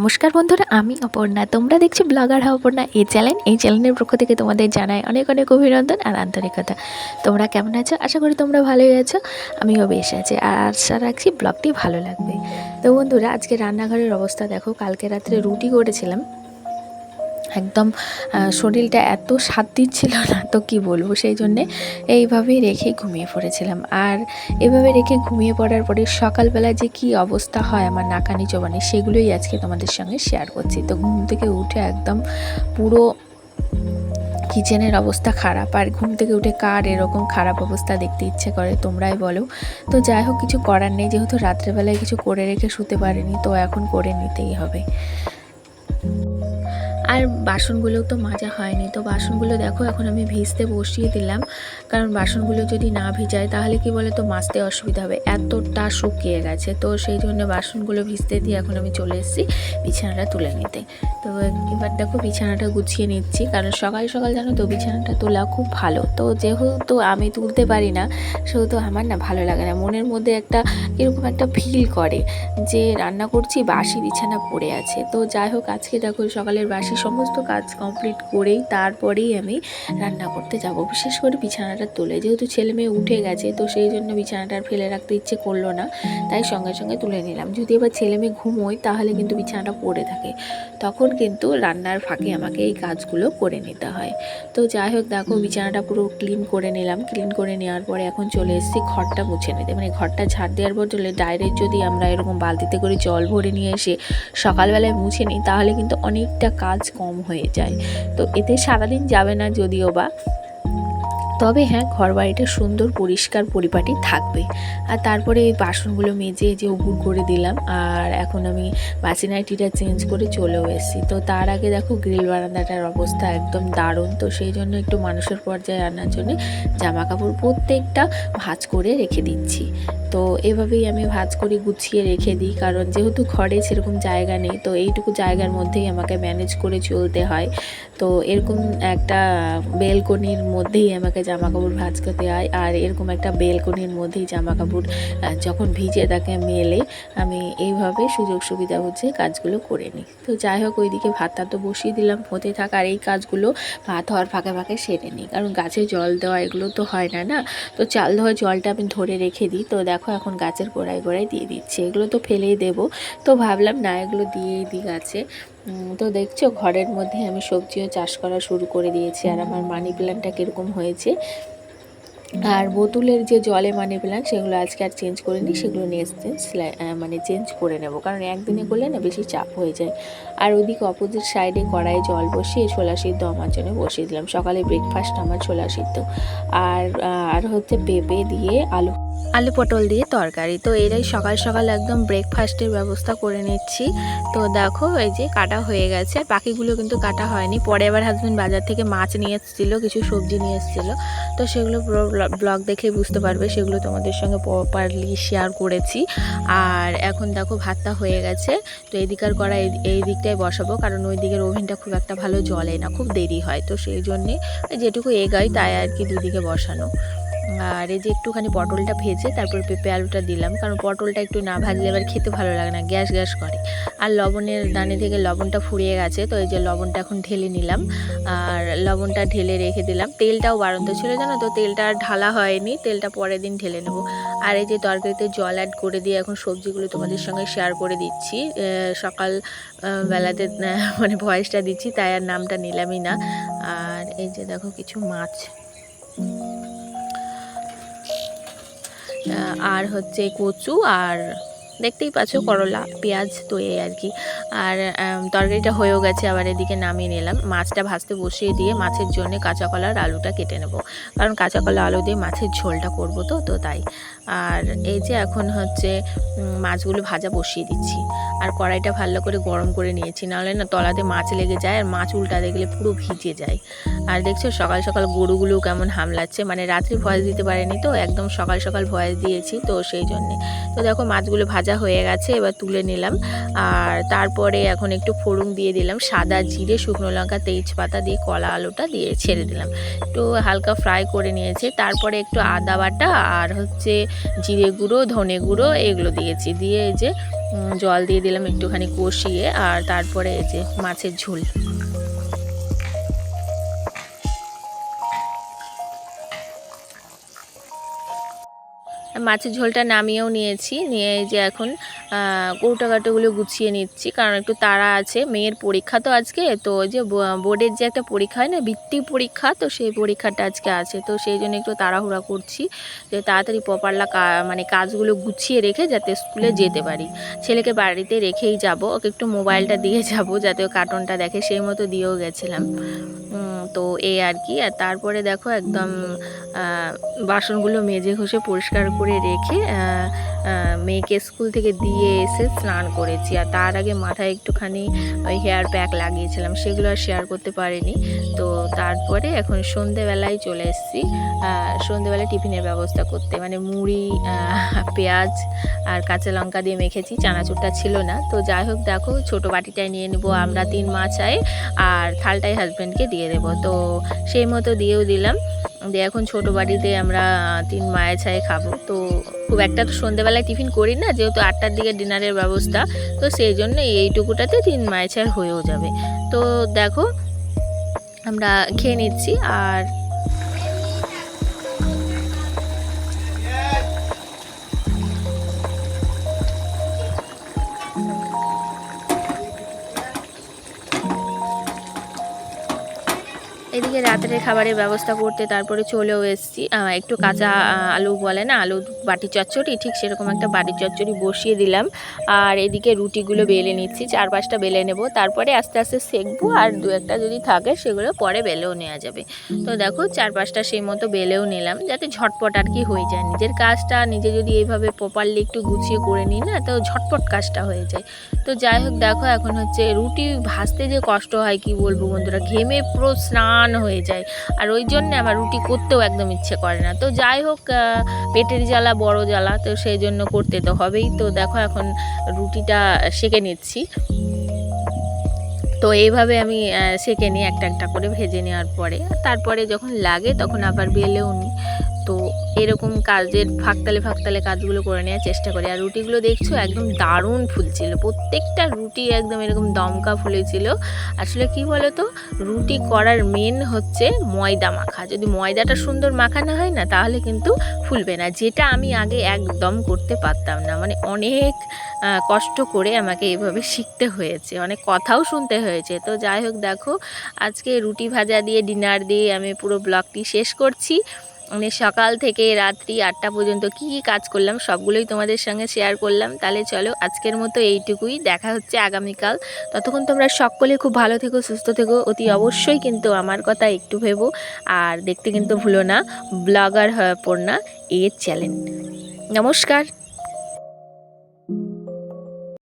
নমস্কার বন্ধুরা, আমি অপর্ণা। তোমরা দেখছো ব্লগার অপর্ণা এই চ্যানেলের পক্ষ থেকে তোমাদের জানাই অনেক অনেক অভিনন্দন আর আন্তরিকতা। তোমরা কেমন আছো? আশা করি তোমরা ভালোই আছো। আমিও বেশ আছি আর আশা রাখছি ব্লগটি ভালো লাগবে। তো বন্ধুরা, আজকে রান্নাঘরের অবস্থা দেখো। কালকে রাত্রে রুটি করেছিলাম, একদম শরীরটা এত সাথ দিচ্ছিল না, তো কি বলবো, সেই জন্যে এইভাবেই রেখে ঘুমিয়ে পড়েছিলাম। আর এভাবে রেখে ঘুমিয়ে পড়ার পরে সকালবেলা যে কি অবস্থা হয় আমার নাকানি চোবানি, সেগুলোই আজকে তোমাদের সঙ্গে শেয়ার করছি। তো ঘুম থেকে উঠে একদম পুরো কিচেনের অবস্থা খারাপ। আর ঘুম থেকে উঠে কার এরকম খারাপ অবস্থা দেখতে ইচ্ছে করে তোমরাই বলো। তো যাই হোক, কিছু করার নেই, যেহেতু রাত্রেবেলায় কিছু করে রেখে শুতে পারিনি, তো এখন করে নিতেই হবে। আর বাসনগুলোও তো মাজা হয়নি, তো বাসনগুলো দেখো এখন আমি ভিজতে বসিয়ে দিলাম। কারণ বাসনগুলো যদি না ভিজায় তাহলে কি বলে তো মাজতে অসুবিধা হবে, এতটা শুকিয়ে গেছে। তো সেই জন্য বাসনগুলো ভিজতে দিয়ে এখন আমি চলে এসেছি বিছানাটা তুলে নিতে। তো এবার দেখো বিছানাটা গুছিয়ে নিচ্ছি, কারণ সকাল সকাল জানো তো বিছানাটা তোলা খুব ভালো। তো যেহেতু আমি তুলতে পারি না, সেহেতু আমার না ভালো লাগে না, মনের মধ্যে একটা এরকম একটা ফিল করে যে রান্না করছি বাসি বিছানা পড়ে আছে। তো যাই হোক, আজকে দেখো সকালের বাসি সমস্ত কাজ কমপ্লিট করেই তারপরেই আমি রান্না করতে যাব। বিশেষ করে বিছানাটা তুলে, যেহেতু ছেলে মেয়ে উঠে গেছে, তো সেই জন্য বিছানাটা ফেলে রাখতে ইচ্ছে করলো না, তাই সঙ্গে সঙ্গে তুলে নিলাম। যদি এবার ছেলে মেয়ে ঘুমোয় তাহলে কিন্তু বিছানাটা পড়ে থাকে, তখন কিন্তু রান্নার ফাঁকে আমাকে এই কাজগুলো করে নিতে হয়। তো যাই হোক, দেখো বিছানাটা পুরো ক্লিন করে নিলাম। ক্লিন করে নেওয়ার পরে এখন চলে এসেছি ঘরটা মুছে নিতে। মানে ঘরটা ঝাড় দেওয়ার বদলে ডাইরেক্ট যদি আমরা এরকম বালতিতে করে জল ভরে নিয়ে এসে সকালবেলায় মুছে নিই তাহলে কিন্তু অনেকটা কাজ কম হয়ে যায়। তো এতে সারাদিন যাবে না যদিও বা, তবে হ্যাঁ, ঘর বাড়িটা সুন্দর পরিষ্কার পরিপাটি থাকবে। আর তারপরে এই বাসনগুলো মেজে যে উপুর করে দিলাম, আর এখন আমি বাসি নাইটিটা চেঞ্জ করে চলেও এসেছি। তো তার আগে দেখো গ্রিল বারান্দাটার অবস্থা একদম দারুণ। তো সেই জন্য একটু মানুষের পর্যায়ে আনার জন্য জামা কাপড় প্রত্যেকটা ভাঁজ করে রেখে দিচ্ছি। তো এভাবেই আমি ভাঁজ করে গুছিয়ে রেখে দিই, কারণ যেহেতু ঘরে সেরকম জায়গা নেই, তো এইটুকু জায়গার মধ্যেই আমাকে ম্যানেজ করে চলতে হয়। তো এরকম একটা বেলকনির মধ্যেই আমাকে জামা কাপড় ভাঁজ করতে হয়, আর এরকম একটা বেলকনির মধ্যেই জামা কাপড় যখন ভিজে তাকে মেলে আমি এইভাবে সুযোগ সুবিধা বুঝে কাজগুলো করে নিই। তো যাই হোক, ওইদিকে ভাতটা তো বসিয়ে দিলাম হতে থাক, আর এই কাজগুলো ভাত হওয়ার ফাঁকে ফাঁকে সেরে নিই, কারণ গাছে জল দেওয়া এগুলো তো হয় না না। তো চাল ধোয়া জলটা আমি ধরে রেখে দিই। তো দেখো এখন গাছের গোড়ায় গোড়ায় দিয়ে দিচ্ছি, এগুলো তো ফেলেই দেবো, তো ভাবলাম না এগুলো দিয়েই দিই গাছে। তো দেখছো ঘরের মধ্যে আমি সবজিও চাষ করা শুরু করে দিয়েছি। আর আমার মানি প্ল্যান্টটা কীরকম হয়েছে, আর বোতলের যে জলে মানি প্ল্যান্ট সেগুলো আজকে আর চেঞ্জ করে নিই, সেগুলো নেক্সট দিন মানে চেঞ্জ করে নেব, কারণ একদিনে করলে না বেশি চাপ হয়ে যায়। আর ওইদিকে অপোজিট সাইডে কড়াইয়ে জল বসিয়ে ছোলা সিদ্ধ আমার জন্য বসিয়ে দিলাম। সকালে ব্রেকফাস্ট আমার ছোলা সিদ্ধ আর আর হচ্ছে পেঁপে দিয়ে আলু পটল দিয়ে তরকারি। তো এরাই সকাল সকাল একদম ব্রেকফাস্টের ব্যবস্থা করে নিচ্ছি। তো দেখো এই যে কাটা হয়ে গেছে, আর বাকিগুলো কিন্তু কাটা হয়নি। পরে আবার হাজব্যান্ড বাজার থেকে মাছ নিয়ে এসেছিলো, কিছু সবজি নিয়ে এসেছিলো, তো সেগুলো পুরো ব্লগ দেখে বুঝতে পারবে, সেগুলো তোমাদের সঙ্গে প্রপারলি শেয়ার করেছি। আর এখন দেখো ভাতটা হয়ে গেছে, তো এদিকার কড়াই এই দিকটায় বসাবো, কারণ ওই দিকের ওভেনটা খুব একটা ভালো জ্বলে না, খুব দেরি হয়। তো সেই জন্যে যেটুকু এগাই তাই আর কি দুদিকে বসানো। আর এই যে একটুখানি পটলটা ভেজে তারপর পেঁপে আলুটা দিলাম, কারণ পটলটা একটু না ভাজলে এবার খেতে ভালো লাগে না, গ্যাস গ্যাস করে। আর লবণের দানে থেকে লবণটা ফুরিয়ে গেছে, তো এই যে লবণটা এখন ঢেলে নিলাম, আর লবণটা ঢেলে রেখে দিলাম। তেলটাও বাড়ন্ত ছিল জানো তো, তেলটা আর ঢালা হয়নি, তেলটা পরের দিন ঢেলে নেব। আর এই যে তরকারিতে জল অ্যাড করে দিয়ে এখন সবজিগুলো তোমাদের সঙ্গে শেয়ার করে দিচ্ছি। সকাল বেলাতে মানে ভয়েসটা দিচ্ছি, তাই আর নামটা নিলামই না। আর এই যে দেখো কিছু মাছ, আর হচ্ছে কচু, আর দেখতেই পাচ্ছ করলা, পেঁয়াজ, তো এই আর কি। আর তরকারিটা হয়েও গেছে, আবার এদিকে নামিয়ে নিলাম। মাছটা ভাজতে বসিয়ে দিয়ে মাছের জন্য কাঁচা কলা আর আলুটা কেটে নেব, কারণ কাঁচা কলা আলু দিয়ে মাছের ঝোলটা করব, তো তাই। আর এই যে এখন হচ্ছে মাছগুলো ভাজা বসিয়ে দিচ্ছি, আর কড়াইটা ভালো করে গরম করে নিয়েছি, নাহলে না তলাতে মাছ লেগে যায়, আর মাছ উল্টা দেখলে পুরো ভিজে যায়। আর দেখছো সকাল সকাল গরুগুলো কেমন হামলাচ্ছে, মানে রাত্রি ভয়েস দিতে পারেনি, তো একদম সকাল সকাল ভয়েস দিয়েছি, তো সেই জন্যে। তো দেখো মাছগুলো ভাজা হয়ে গেছে, এবার তুলে নিলাম। আর তারপরে এখন একটু ফোড়ন দিয়ে দিলাম, সাদা জিরে, শুকনো লঙ্কা, তেজপাতা দিয়ে কলা আলুটা দিয়ে ছেড়ে দিলাম, একটু হালকা ফ্রাই করে নিয়েছে। তারপরে একটু আদা বাটা আর হচ্ছে জিরে গুঁড়ো, ধনে গুঁড়ো এগুলো দিয়েছি, দিয়ে এই যে জল দিয়ে দিলাম একটুখানি কষিয়ে, আর তারপরে এই যে মাছের ঝোল। মাছের ঝোলটা নামিয়েও নিয়েছি, নিয়ে এই যে এখন কৌটা কাটাগুলো গুছিয়ে নিচ্ছি, কারণ একটু তাড়া আছে। মেয়ের পরীক্ষা তো আজকে, তো ওই যে বোর্ডের যে একটা পরীক্ষা হয় না, বৃত্তি পরীক্ষা, তো সেই পরীক্ষাটা আজকে আছে, তো সেই জন্য একটু তাড়াহুড়া করছি যে তাড়াতাড়ি প্রপারলা মানে কাজগুলো গুছিয়ে রেখে যাতে স্কুলে যেতে পারি। ছেলেকে বাড়িতে রেখেই যাব, ওকে একটু মোবাইলটা দিয়ে যাব যাতে ও কার্টুনটা দেখে, সেই মতো দিয়েও গেছিলাম। তো এই আর কি। আর তারপরে দেখো একদম বাসনগুলো মেজে ঘষে পরিষ্কার করে রেখে মেয়েকে স্কুল থেকে দিয়ে এসে স্নান করেছি। আর তার আগে মাথায় একটুখানি ওই হেয়ার প্যাক লাগিয়েছিলাম, সেগুলো আর শেয়ার করতে পারিনি। তো তারপরে এখন সন্ধেবেলায় চলে এসেছি সন্ধেবেলায় টিফিনের ব্যবস্থা করতে, মানে মুড়ি, পেঁয়াজ আর কাঁচা লঙ্কা দিয়ে মেখেছি, চানাচুরটা ছিল না। তো যাই হোক দেখো, ছোটো বাটিটায় নিয়ে নেবো আমরা 3 মা চায়ে, আর থালটাই হাজব্যান্ডকে দিয়ে দেবো। তো সেই মতো দিয়েও দিলাম, দিয়ে এখন ছোটো বাড়িতে আমরা 3 মায়ের ছায়ে খাবো। তো খুব একটা তো সন্ধেবেলায় টিফিন করি না, যেহেতু 8টার দিকে ডিনারের ব্যবস্থা, তো সেই জন্য এইটুকুটাতে 3 মায়ের ছায় হয়েও যাবে। তো দেখো আমরা খেয়ে নিচ্ছি। আর এদিকে রাতের খাবারের ব্যবস্থা করতে তারপরে চলেও এসেছি। একটু কাঁচা আলু বলে না, আলু বাটি চচ্চড়ি, ঠিক সেরকম একটা বাটি চচ্চড়ি বসিয়ে দিলাম। আর এদিকে রুটিগুলো বেলে নিচ্ছি, 4-5টা বেলে নেব, তারপরে আস্তে আস্তে সেঁকবো, আর 2-1টা যদি থাকে সেগুলো পরে বেলেও নেওয়া যাবে। তো দেখো 4-5টা সেই মতো বেলেও নিলাম, যাতে ঝটপট আর কি হয়ে যায়। নিজের কাজটা নিজে যদি এইভাবে প্রপারলি একটু গুছিয়ে করে নিই না, তো ঝটপট কাজটা হয়ে যায়। তো যাই হোক দেখো, এখন হচ্ছে রুটি ভাজতে যে কষ্ট হয় কি বলবো বন্ধুরা, ঘেমে পুরো স্নান হয়ে যায়, আর ওই জন্য আমার রুটি করতেও একদম ইচ্ছে করে না। তো যাই হোক, পেটের জ্বালা বড় জ্বালা, তো সেই জন্য করতে তো হবেই। তো দেখো এখন রুটিটা সেঁকে নিচ্ছি। তো এইভাবে আমি সেঁকে নিই একটা একটা করে ভেজে নেওয়ার পরে, তারপরে যখন লাগে তখন আবার বেলেও নিই। তো এরকম কাজের ফাঁকতালে কাজগুলো করে নেওয়ার চেষ্টা করি। আর রুটিগুলো দেখছো একদম দারুণ ফুলছিল, প্রত্যেকটা রুটি একদম এরকম দমকা ফুলেছিল। আসলে কি বলো তো, রুটি করার মেন হচ্ছে ময়দা মাখা। যদি ময়দাটা সুন্দর মাখানো হয় না, তাহলে কিন্তু ফুলবে না, যেটা আমি আগে একদম করতে পারতাম না। মানে অনেক কষ্ট করে আমাকে এভাবে শিখতে হয়েছে, অনেক কথাও শুনতে হয়েছে। তো যাই হোক দেখো, আজকে রুটি ভাজা দিয়ে ডিনার দিয়ে আমি পুরো ব্লগটি শেষ করছি। মানে সকাল থেকে রাত্রি 8টা পর্যন্ত কী কী কাজ করলাম সবগুলোই তোমাদের সঙ্গে শেয়ার করলাম। তাহলে চলো আজকের মতো এইটুকুই, দেখা হচ্ছে আগামীকাল। ততক্ষণ তোমরা সকলে খুব ভালো থেকো, সুস্থ থেকো, অতি অবশ্যই কিন্তু আমার কথা একটু ভেবো। আর দেখতে কিন্তু ভুলো না ব্লগার হওয়া পড়না এর চ্যানেল। নমস্কার।